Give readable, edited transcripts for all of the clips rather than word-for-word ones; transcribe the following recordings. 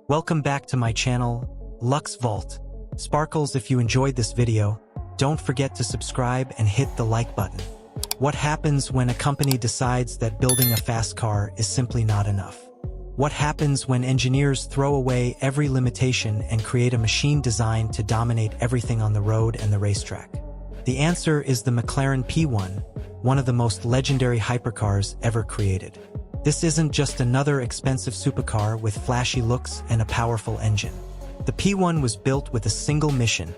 Welcome back to my channel, Lux Vault. Sparkles, if you enjoyed this video, don't forget to subscribe and hit the like button. What happens when a company decides that building a fast car is simply not enough? What happens when engineers throw away every limitation and create a machine designed to dominate everything on the road and the racetrack? The answer is the McLaren P1, one of the most legendary hypercars ever created. This isn't just another expensive supercar with flashy looks and a powerful engine. The P1 was built with a single mission: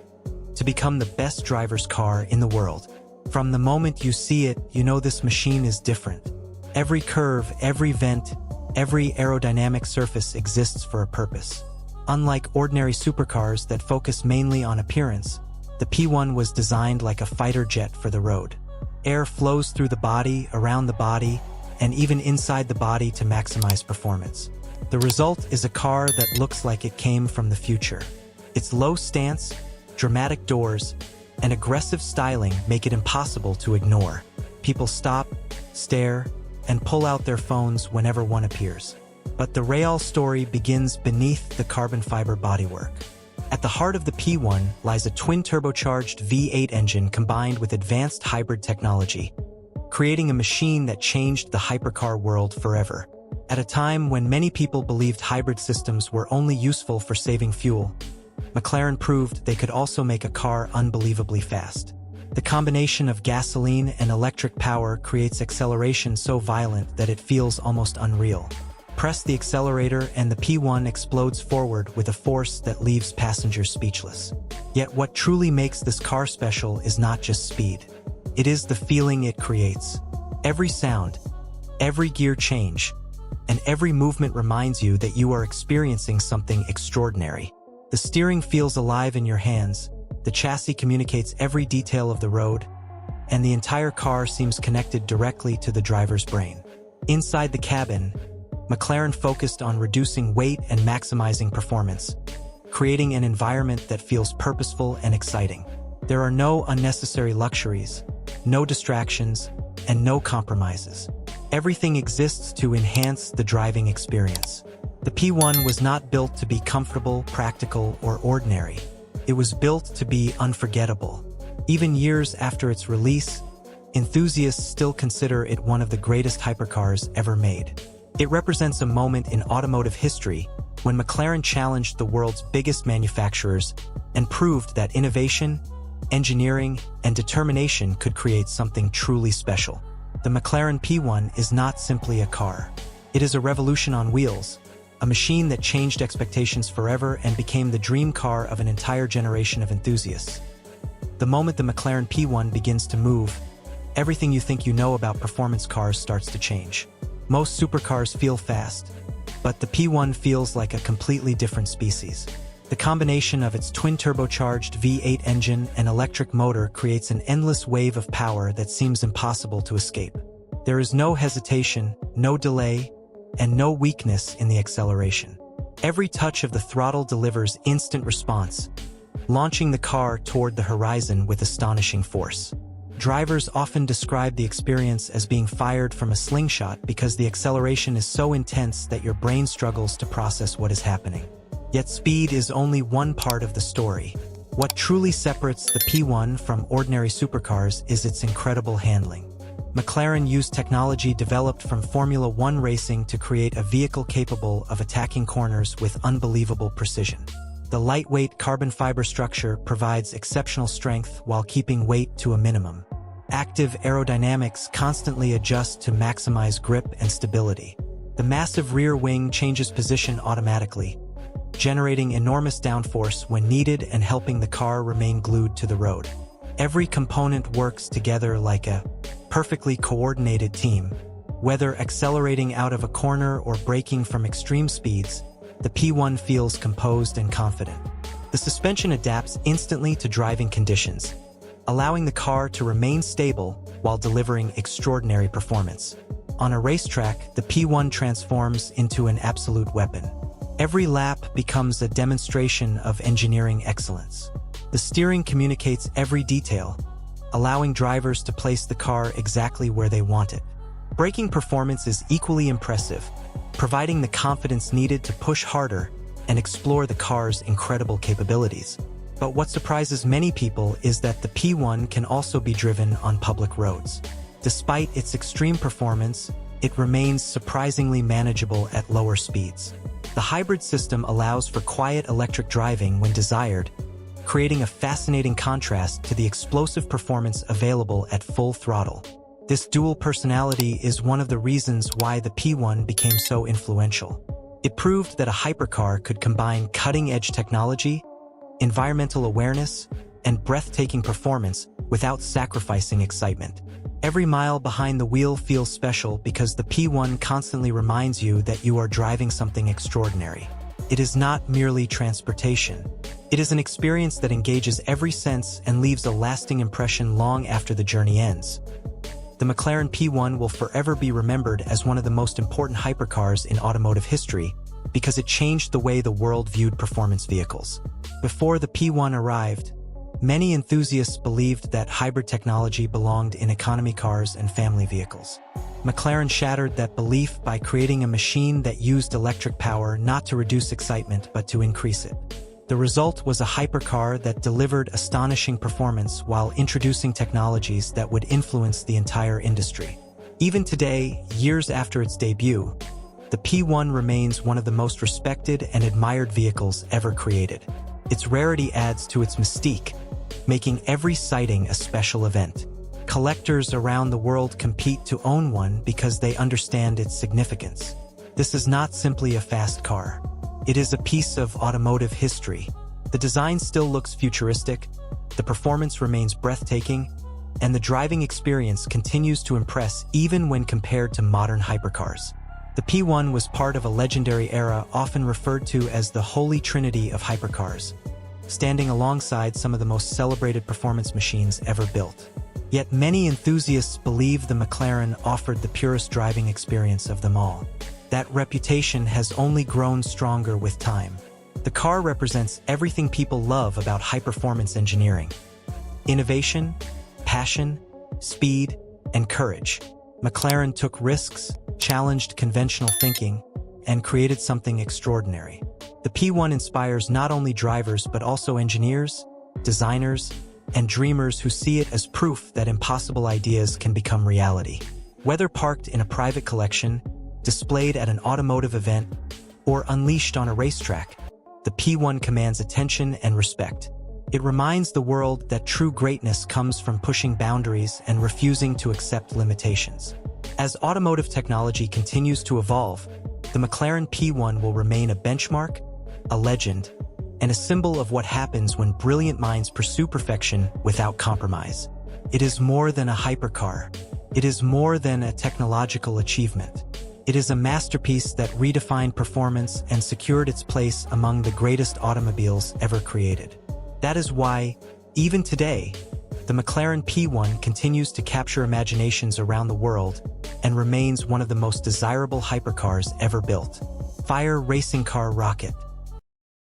to become the best driver's car in the world. From the moment you see it, you know this machine is different. Every curve, every vent, every aerodynamic surface exists for a purpose. Unlike ordinary supercars that focus mainly on appearance, the P1 was designed like a fighter jet for the road. Air flows through the body, around the body, and even inside the body to maximize performance. The result is a car that looks like it came from the future. Its low stance, dramatic doors, and aggressive styling make it impossible to ignore. People stop, stare, and pull out their phones whenever one appears. But the real story begins beneath the carbon fiber bodywork. At the heart of the P1 lies a twin-turbocharged V8 engine combined with advanced hybrid technology, creating a machine that changed the hypercar world forever. At a time when many people believed hybrid systems were only useful for saving fuel, McLaren proved they could also make a car unbelievably fast. The combination of gasoline and electric power creates acceleration so violent that it feels almost unreal. Press the accelerator and the P1 explodes forward with a force that leaves passengers speechless. Yet what truly makes this car special is not just speed. It is the feeling it creates. Every sound, every gear change, and every movement reminds you that you are experiencing something extraordinary. The steering feels alive in your hands, the chassis communicates every detail of the road, and the entire car seems connected directly to the driver's brain. Inside the cabin, McLaren focused on reducing weight and maximizing performance, creating an environment that feels purposeful and exciting. There are no unnecessary luxuries, no distractions, and no compromises. Everything exists to enhance the driving experience. The P1 was not built to be comfortable, practical, or ordinary. It was built to be unforgettable. Even years after its release, enthusiasts still consider it one of the greatest hypercars ever made. It represents a moment in automotive history when McLaren challenged the world's biggest manufacturers and proved that innovation, engineering, and determination could create something truly special. The McLaren P1 is not simply a car. It is a revolution on wheels, a machine that changed expectations forever and became the dream car of an entire generation of enthusiasts. The moment the McLaren P1 begins to move, everything you think you know about performance cars starts to change. Most supercars feel fast, but the P1 feels like a completely different species. The combination of its twin-turbocharged V8 engine and electric motor creates an endless wave of power that seems impossible to escape. There is no hesitation, no delay, and no weakness in the acceleration. Every touch of the throttle delivers instant response, launching the car toward the horizon with astonishing force. Drivers often describe the experience as being fired from a slingshot because the acceleration is so intense that your brain struggles to process what is happening. Yet speed is only one part of the story. What truly separates the P1 from ordinary supercars is its incredible handling. McLaren used technology developed from Formula One racing to create a vehicle capable of attacking corners with unbelievable precision. The lightweight carbon fiber structure provides exceptional strength while keeping weight to a minimum. Active aerodynamics constantly adjust to maximize grip and stability. The massive rear wing changes position automatically, generating enormous downforce when needed and helping the car remain glued to the road. Every component works together like a perfectly coordinated team. Whether accelerating out of a corner or braking from extreme speeds, the P1 feels composed and confident. The suspension adapts instantly to driving conditions, allowing the car to remain stable while delivering extraordinary performance. On a racetrack, the P1 transforms into an absolute weapon. Every lap becomes a demonstration of engineering excellence. The steering communicates every detail, allowing drivers to place the car exactly where they want it. Braking performance is equally impressive, providing the confidence needed to push harder and explore the car's incredible capabilities. But what surprises many people is that the P1 can also be driven on public roads. Despite its extreme performance, it remains surprisingly manageable at lower speeds. The hybrid system allows for quiet electric driving when desired, creating a fascinating contrast to the explosive performance available at full throttle. This dual personality is one of the reasons why the P1 became so influential. It proved that a hypercar could combine cutting-edge technology, environmental awareness, and breathtaking performance without sacrificing excitement. Every mile behind the wheel feels special because the P1 constantly reminds you that you are driving something extraordinary. It is not merely transportation. It is an experience that engages every sense and leaves a lasting impression long after the journey ends. The McLaren P1 will forever be remembered as one of the most important hypercars in automotive history because it changed the way the world viewed performance vehicles. Before the P1 arrived, many enthusiasts believed that hybrid technology belonged in economy cars and family vehicles. McLaren shattered that belief by creating a machine that used electric power not to reduce excitement but to increase it. The result was a hypercar that delivered astonishing performance while introducing technologies that would influence the entire industry. Even today, years after its debut, the P1 remains one of the most respected and admired vehicles ever created. Its rarity adds to its mystique, making every sighting a special event. Collectors around the world compete to own one because they understand its significance. This is not simply a fast car. It is a piece of automotive history. The design still looks futuristic, the performance remains breathtaking, and the driving experience continues to impress even when compared to modern hypercars. The P1 was part of a legendary era often referred to as the Holy Trinity of hypercars, standing alongside some of the most celebrated performance machines ever built. Yet many enthusiasts believe the McLaren offered the purest driving experience of them all. That reputation has only grown stronger with time. The car represents everything people love about high-performance engineering: innovation, passion, speed, and courage. McLaren took risks, challenged conventional thinking, and created something extraordinary. The P1 inspires not only drivers but also engineers, designers, and dreamers who see it as proof that impossible ideas can become reality. Whether parked in a private collection, displayed at an automotive event, or unleashed on a racetrack, the P1 commands attention and respect. It reminds the world that true greatness comes from pushing boundaries and refusing to accept limitations. As automotive technology continues to evolve, the McLaren P1 will remain a benchmark, a legend, and a symbol of what happens when brilliant minds pursue perfection without compromise. It is more than a hypercar. It is more than a technological achievement. It is a masterpiece that redefined performance and secured its place among the greatest automobiles ever created. That is why, even today, the McLaren P1 continues to capture imaginations around the world and remains one of the most desirable hypercars ever built. Fire racing car rocket.